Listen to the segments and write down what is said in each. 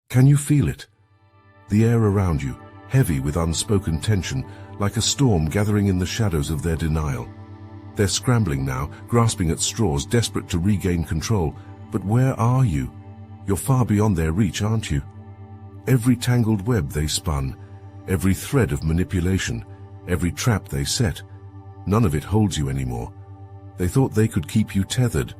Can you feel it? The air around you, heavy with unspoken tension, like a storm gathering in the shadows of their denial. They're scrambling now, grasping at straws, desperate to regain control. But where are you? You're far beyond their reach, aren't you? Every tangled web they spun, every thread of manipulation, every trap they set, none of it holds you anymore. They thought they could keep you tethered,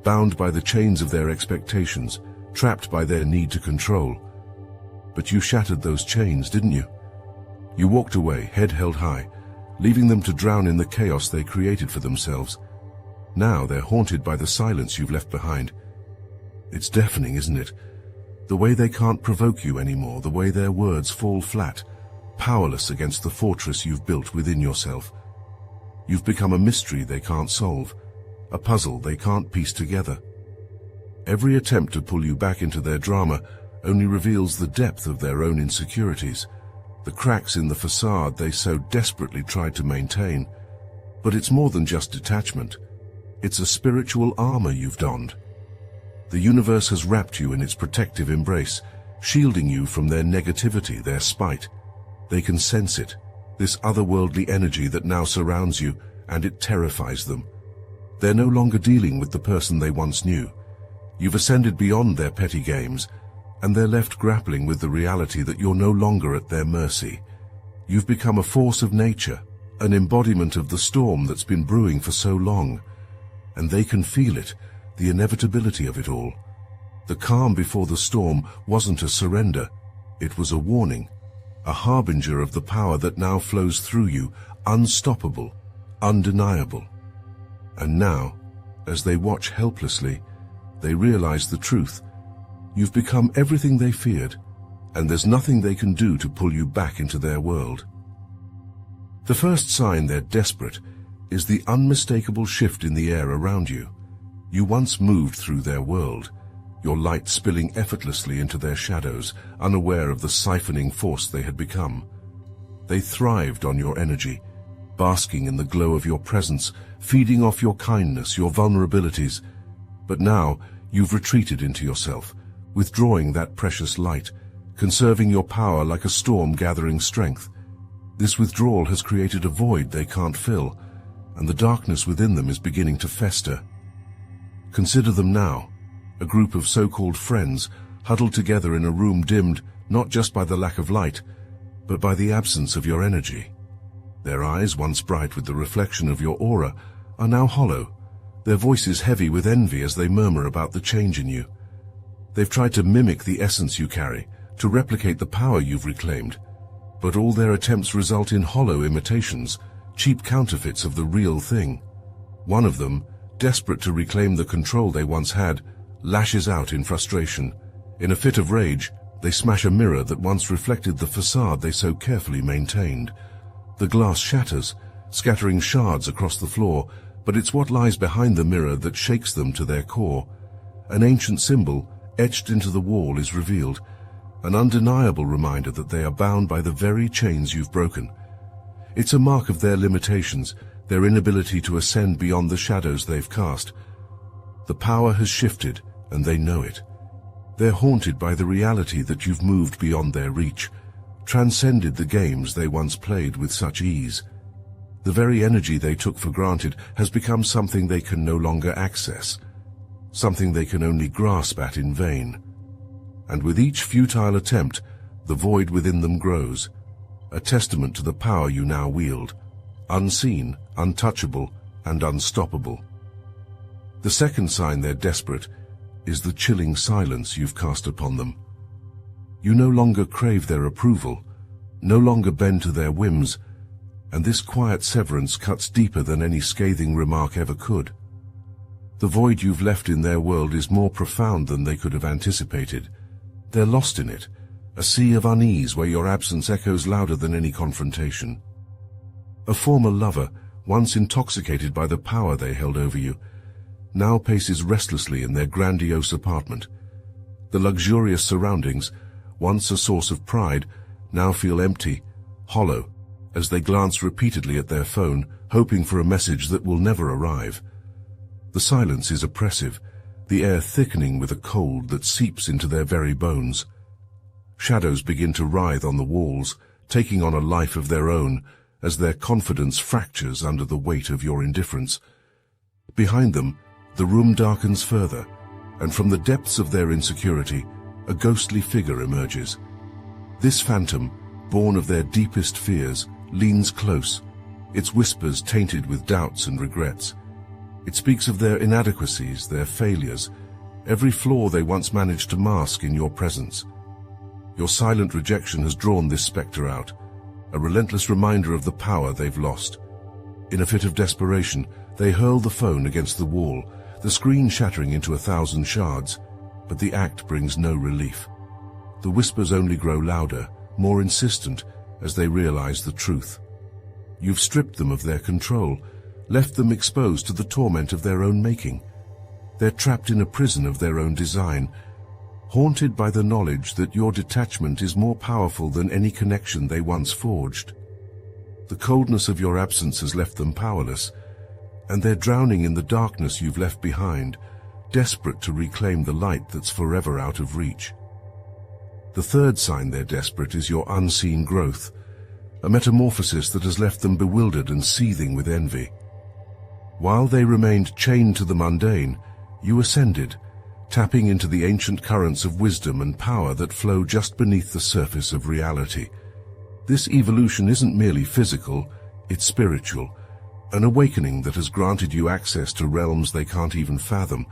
bound by the chains of their expectations, trapped by their need to control. But you shattered those chains, didn't you? You walked away, head held high, leaving them to drown in the chaos they created for themselves. Now they're haunted by the silence you've left behind. It's deafening, isn't it? The way they can't provoke you anymore, the way their words fall flat, powerless against the fortress you've built within yourself. You've become a mystery they can't solve, a puzzle they can't piece together. Every attempt to pull you back into their drama only reveals the depth of their own insecurities, the cracks in the facade they so desperately tried to maintain. But it's more than just detachment. It's a spiritual armor you've donned. The universe has wrapped you in its protective embrace, shielding you from their negativity, their spite. They can sense it, this otherworldly energy that now surrounds you, and it terrifies them. They're no longer dealing with the person they once knew. You've ascended beyond their petty games, and they're left grappling with the reality that you're no longer at their mercy. You've become a force of nature, an embodiment of the storm that's been brewing for so long. And they can feel it, the inevitability of it all. The calm before the storm wasn't a surrender, it was a warning, a harbinger of the power that now flows through you, unstoppable, undeniable. And now, as they watch helplessly, they realize the truth. You've become everything they feared, and there's nothing they can do to pull you back into their world. The first sign they're desperate is the unmistakable shift in the air around you. You once moved through their world, your light spilling effortlessly into their shadows, unaware of the siphoning force they had become. They thrived on your energy, basking in the glow of your presence, feeding off your kindness, your vulnerabilities. But now you've retreated into yourself, withdrawing that precious light, conserving your power like a storm gathering strength. This withdrawal has created a void they can't fill, and the darkness within them is beginning to fester. Consider them now, a group of so-called friends, huddled together in a room dimmed not just by the lack of light, but by the absence of your energy. Their eyes, once bright with the reflection of your aura, are now hollow, their voices heavy with envy as they murmur about the change in you. They've tried to mimic the essence you carry, to replicate the power you've reclaimed, but all their attempts result in hollow imitations, cheap counterfeits of the real thing. One of them, desperate to reclaim the control they once had, lashes out in frustration. In a fit of rage, they smash a mirror that once reflected the facade they so carefully maintained. The glass shatters, scattering shards across the floor, but it's what lies behind the mirror that shakes them to their core. An ancient symbol, etched into the wall, is revealed, an undeniable reminder that they are bound by the very chains you've broken. It's a mark of their limitations, their inability to ascend beyond the shadows they've cast. The power has shifted, and they know it. They're haunted by the reality that you've moved beyond their reach, transcended the games they once played with such ease. The very energy they took for granted has become something they can no longer access, something they can only grasp at in vain. And with each futile attempt, the void within them grows, a testament to the power you now wield, unseen, untouchable, and unstoppable. The second sign they're desperate is the chilling silence you've cast upon them. You no longer crave their approval, no longer bend to their whims, and this quiet severance cuts deeper than any scathing remark ever could. The void you've left in their world is more profound than they could have anticipated. They're lost in it, a sea of unease where your absence echoes louder than any confrontation. A former lover, once intoxicated by the power they held over you, now paces restlessly in their grandiose apartment. The luxurious surroundings, once a source of pride, now feel empty, hollow, as they glance repeatedly at their phone, hoping for a message that will never arrive. The silence is oppressive, the air thickening with a cold that seeps into their very bones. Shadows begin to writhe on the walls, taking on a life of their own as their confidence fractures under the weight of your indifference. Behind them, the room darkens further, and from the depths of their insecurity, a ghostly figure emerges. This phantom, born of their deepest fears, leans close, its whispers tainted with doubts and regrets. It speaks of their inadequacies, their failures, every flaw they once managed to mask in your presence. Your silent rejection has drawn this spectre out, a relentless reminder of the power they've lost. In a fit of desperation, they hurl the phone against the wall, the screen shattering into 1,000 shards, but the act brings no relief. The whispers only grow louder, more insistent, as they realize the truth. You've stripped them of their control, left them exposed to the torment of their own making. They're trapped in a prison of their own design, haunted by the knowledge that your detachment is more powerful than any connection they once forged. The coldness of your absence has left them powerless, and they're drowning in the darkness you've left behind, desperate to reclaim the light that's forever out of reach. The third sign they're desperate is your unseen growth, a metamorphosis that has left them bewildered and seething with envy. While they remained chained to the mundane, you ascended, tapping into the ancient currents of wisdom and power that flow just beneath the surface of reality. This evolution isn't merely physical, it's spiritual, an awakening that has granted you access to realms they can't even fathom.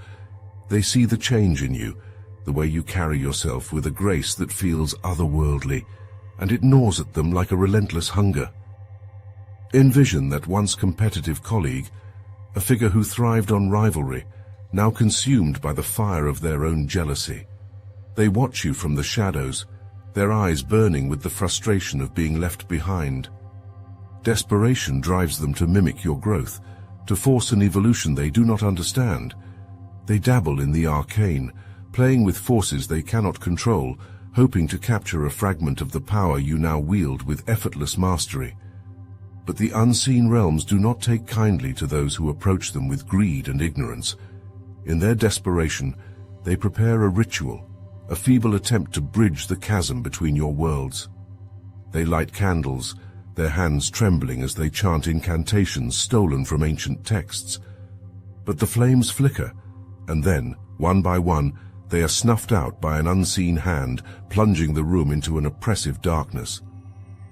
They see the change in you, the way you carry yourself with a grace that feels otherworldly, and it gnaws at them like a relentless hunger. Envision that once competitive colleague, a figure who thrived on rivalry, now consumed by the fire of their own jealousy. They watch you from the shadows, their eyes burning with the frustration of being left behind. Desperation drives them to mimic your growth, to force an evolution they do not understand. They dabble in the arcane, playing with forces they cannot control, hoping to capture a fragment of the power you now wield with effortless mastery. But the unseen realms do not take kindly to those who approach them with greed and ignorance. In their desperation, they prepare a ritual, a feeble attempt to bridge the chasm between your worlds. They light candles, their hands trembling as they chant incantations stolen from ancient texts. But the flames flicker, and then, one by one, they are snuffed out by an unseen hand, plunging the room into an oppressive darkness.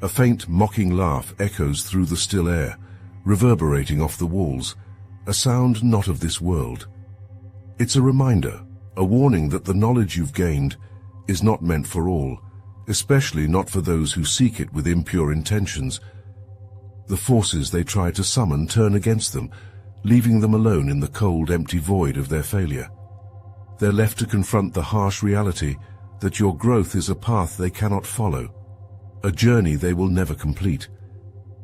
A faint, mocking laugh echoes through the still air, reverberating off the walls, a sound not of this world. It's a reminder, a warning that the knowledge you've gained is not meant for all, especially not for those who seek it with impure intentions. The forces they try to summon turn against them, leaving them alone in the cold, empty void of their failure. They're left to confront the harsh reality that your growth is a path they cannot follow, a journey they will never complete.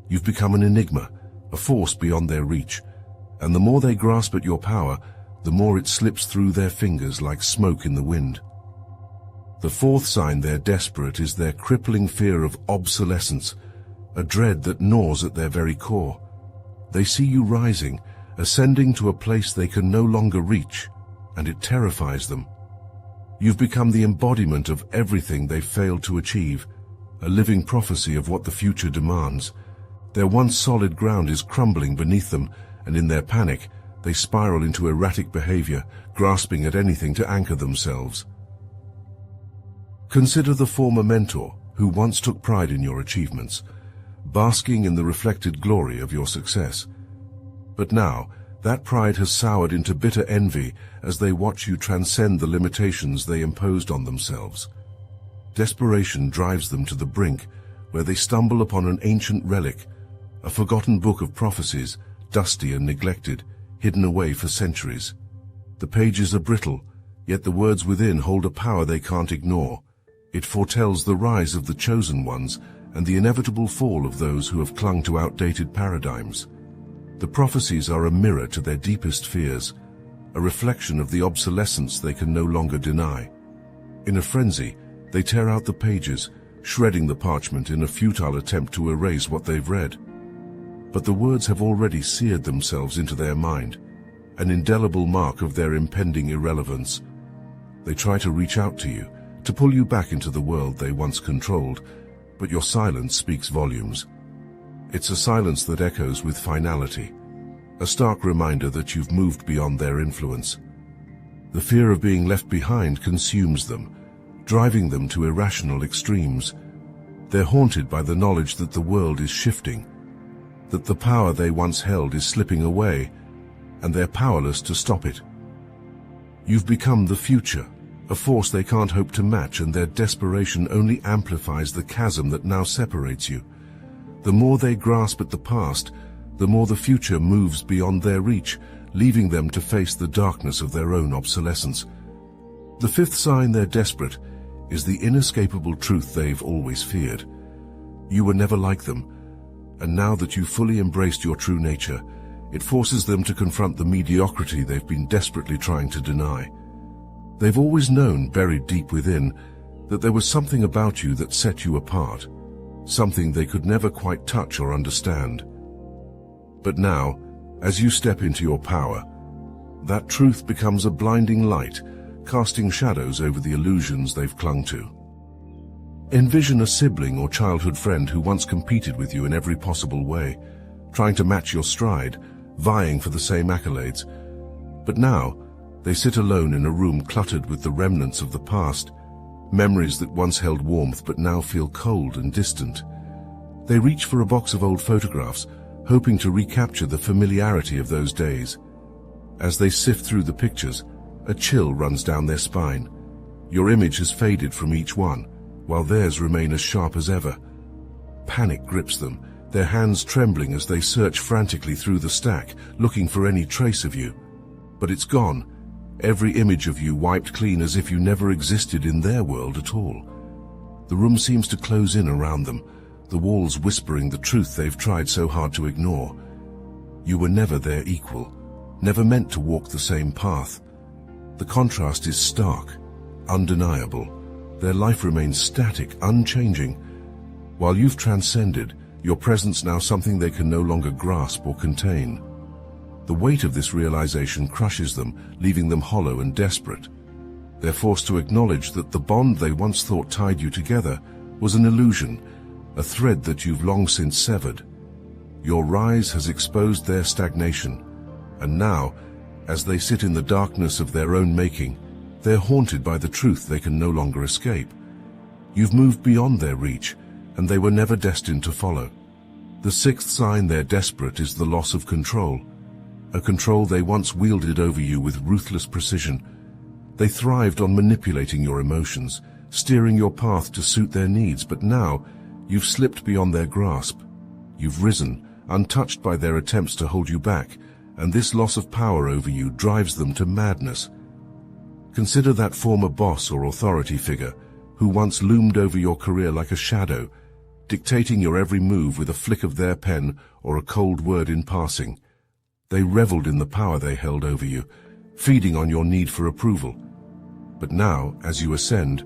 You've become an enigma, a force beyond their reach, and the more they grasp at your power, the more it slips through their fingers like smoke in the wind. The fourth sign they're desperate is their crippling fear of obsolescence, a dread that gnaws at their very core. They see you rising, ascending to a place they can no longer reach, and it terrifies them. You've become the embodiment of everything they've failed to achieve, a living prophecy of what the future demands. Their once solid ground is crumbling beneath them, and in their panic, they spiral into erratic behavior, grasping at anything to anchor themselves. Consider the former mentor who once took pride in your achievements, basking in the reflected glory of your success. But now, that pride has soured into bitter envy as they watch you transcend the limitations they imposed on themselves. Desperation drives them to the brink, where they stumble upon an ancient relic, a forgotten book of prophecies, dusty and neglected, hidden away for centuries. The pages are brittle, yet the words within hold a power they can't ignore. It foretells the rise of the chosen ones and the inevitable fall of those who have clung to outdated paradigms. The prophecies are a mirror to their deepest fears, a reflection of the obsolescence they can no longer deny. In a frenzy, they tear out the pages, shredding the parchment in a futile attempt to erase what they've read. But the words have already seared themselves into their mind, an indelible mark of their impending irrelevance. They try to reach out to you, to pull you back into the world they once controlled, but your silence speaks volumes. It's a silence that echoes with finality, a stark reminder that you've moved beyond their influence. The fear of being left behind consumes them, driving them to irrational extremes. They're haunted by the knowledge that the world is shifting, that the power they once held is slipping away, and they're powerless to stop it. You've become the future, a force they can't hope to match, and their desperation only amplifies the chasm that now separates you. The more they grasp at the past, the more the future moves beyond their reach, leaving them to face the darkness of their own obsolescence. The fifth sign they're desperate is the inescapable truth they've always feared. You were never like them, and now that you've fully embraced your true nature, it forces them to confront the mediocrity they've been desperately trying to deny. They've always known, buried deep within, that there was something about you that set you apart, something they could never quite touch or understand. But now, as you step into your power, that truth becomes a blinding light, casting shadows over the illusions they've clung to. Envision a sibling or childhood friend who once competed with you in every possible way, trying to match your stride, vying for the same accolades. But now, they sit alone in a room cluttered with the remnants of the past, memories that once held warmth but now feel cold and distant. They reach for a box of old photographs, hoping to recapture the familiarity of those days. As they sift through the pictures, a chill runs down their spine. Your image has faded from each one, while theirs remain as sharp as ever. Panic grips them, their hands trembling as they search frantically through the stack, looking for any trace of you. But it's gone, every image of you wiped clean, as if you never existed in their world at all. The room seems to close in around them, the walls whispering the truth they've tried so hard to ignore. You were never their equal, never meant to walk the same path. The contrast is stark, undeniable. Their life remains static, unchanging. While you've transcended, your presence now something they can no longer grasp or contain. The weight of this realization crushes them, leaving them hollow and desperate. They're forced to acknowledge that the bond they once thought tied you together was an illusion, a thread that you've long since severed. Your rise has exposed their stagnation, and now, as they sit in the darkness of their own making, they're haunted by the truth they can no longer escape. You've moved beyond their reach, and they were never destined to follow. The sixth sign they're desperate is the loss of control, a control they once wielded over you with ruthless precision. They thrived on manipulating your emotions, steering your path to suit their needs, but now you've slipped beyond their grasp. You've risen, untouched by their attempts to hold you back, and this loss of power over you drives them to madness. Consider that former boss or authority figure who once loomed over your career like a shadow, dictating your every move with a flick of their pen or a cold word in passing. They reveled in the power they held over you, feeding on your need for approval. But now, as you ascend,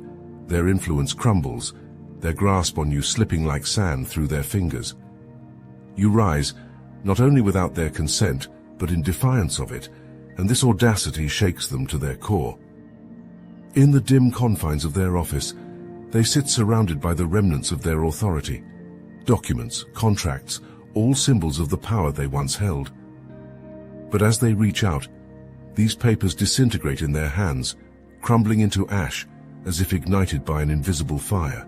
their influence crumbles, their grasp on you slipping like sand through their fingers. You rise, not only without their consent, but in defiance of it, and this audacity shakes them to their core. In the dim confines of their office, they sit surrounded by the remnants of their authority. Documents, contracts, all symbols of the power they once held. But as they reach out, these papers disintegrate in their hands, crumbling into ash as if ignited by an invisible fire.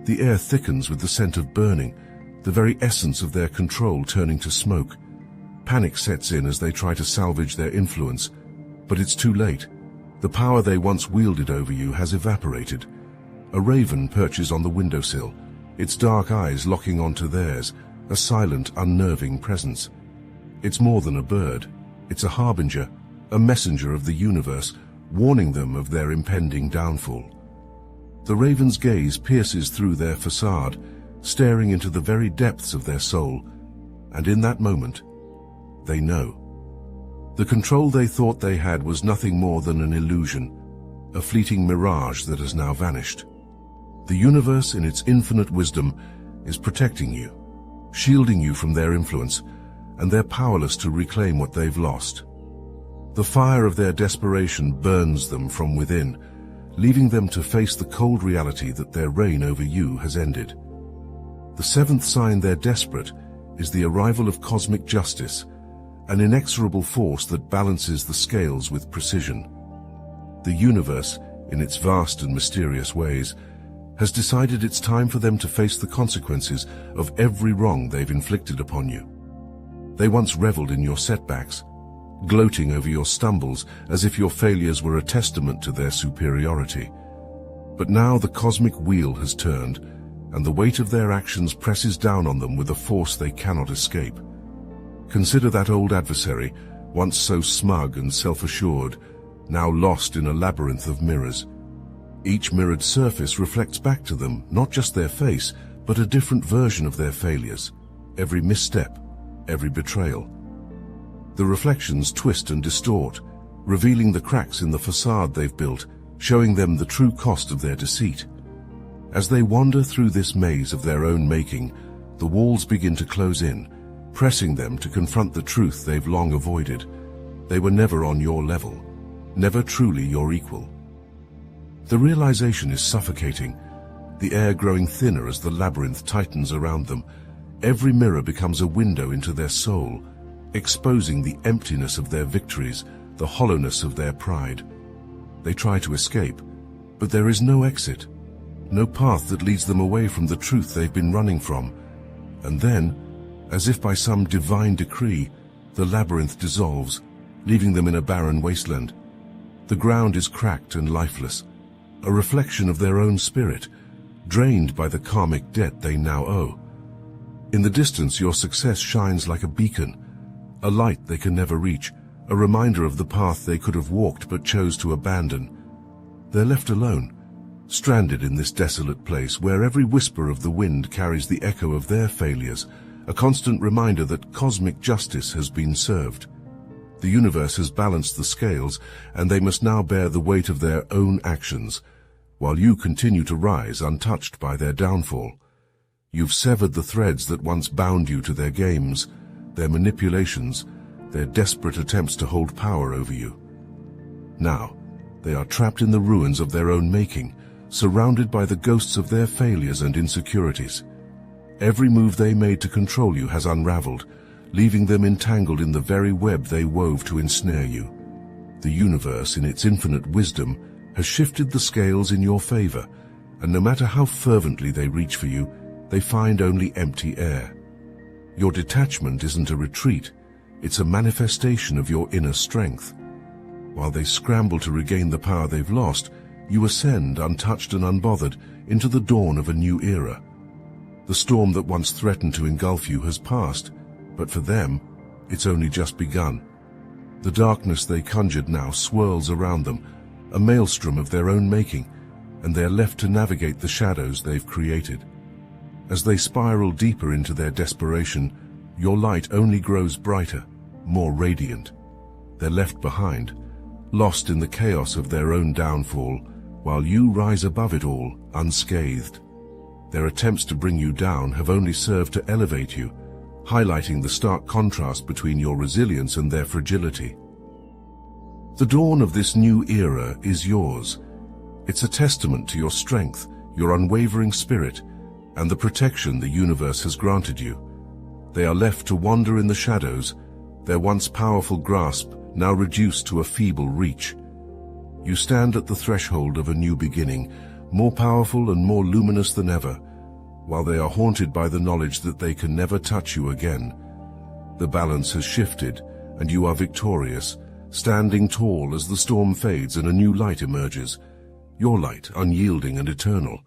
The air thickens with the scent of burning, the very essence of their control turning to smoke. Panic sets in as they try to salvage their influence, but it's too late. The power they once wielded over you has evaporated. A raven perches on the windowsill, its dark eyes locking onto theirs, a silent, unnerving presence. It's more than a bird. It's a harbinger, a messenger of the universe, warning them of their impending downfall. The raven's gaze pierces through their facade, staring into the very depths of their soul, and in that moment, they know. The control they thought they had was nothing more than an illusion, a fleeting mirage that has now vanished. The universe, in its infinite wisdom, is protecting you, shielding you from their influence, and they're powerless to reclaim what they've lost. The fire of their desperation burns them from within, leaving them to face the cold reality that their reign over you has ended. The seventh sign they're desperate is the arrival of cosmic justice, an inexorable force that balances the scales with precision. The universe, in its vast and mysterious ways, has decided it's time for them to face the consequences of every wrong they've inflicted upon you. They once reveled in your setbacks, gloating over your stumbles as if your failures were a testament to their superiority. But now the cosmic wheel has turned, and the weight of their actions presses down on them with a force they cannot escape. Consider that old adversary, once so smug and self-assured, now lost in a labyrinth of mirrors. Each mirrored surface reflects back to them not just their face, but a different version of their failures, every misstep, every betrayal. The reflections twist and distort, revealing the cracks in the facade they've built, showing them the true cost of their deceit. As they wander through this maze of their own making, the walls begin to close in, pressing them to confront the truth they've long avoided. They were never on your level, never truly your equal. The realization is suffocating, the air growing thinner as the labyrinth tightens around them. Every mirror becomes a window into their soul, exposing the emptiness of their victories, the hollowness of their pride. They try to escape, but there is no exit, no path that leads them away from the truth they've been running from. And then, as if by some divine decree, the labyrinth dissolves, leaving them in a barren wasteland. The ground is cracked and lifeless, a reflection of their own spirit, drained by the karmic debt they now owe. In the distance, your success shines like a beacon, a light they can never reach, a reminder of the path they could have walked but chose to abandon. They're left alone, stranded in this desolate place where every whisper of the wind carries the echo of their failures, a constant reminder that cosmic justice has been served. The universe has balanced the scales, and they must now bear the weight of their own actions, while you continue to rise untouched by their downfall. You've severed the threads that once bound you to their games, their manipulations, their desperate attempts to hold power over you. Now, they are trapped in the ruins of their own making, surrounded by the ghosts of their failures and insecurities. Every move they made to control you has unraveled, leaving them entangled in the very web they wove to ensnare you. The universe, in its infinite wisdom, has shifted the scales in your favor, and no matter how fervently they reach for you, they find only empty air. Your detachment isn't a retreat, it's a manifestation of your inner strength. While they scramble to regain the power they've lost, you ascend, untouched and unbothered, into the dawn of a new era. The storm that once threatened to engulf you has passed, but for them, it's only just begun. The darkness they conjured now swirls around them, a maelstrom of their own making, and they're left to navigate the shadows they've created. As they spiral deeper into their desperation, your light only grows brighter, more radiant. They're left behind, lost in the chaos of their own downfall, while you rise above it all, unscathed. Their attempts to bring you down have only served to elevate you, highlighting the stark contrast between your resilience and their fragility. The dawn of this new era is yours. It's a testament to your strength, your unwavering spirit, and the protection the universe has granted you. They are left to wander in the shadows, their once powerful grasp now reduced to a feeble reach. You stand at the threshold of a new beginning, more powerful and more luminous than ever, while they are haunted by the knowledge that they can never touch you again. The balance has shifted, and you are victorious, standing tall as the storm fades and a new light emerges. Your light, unyielding and eternal.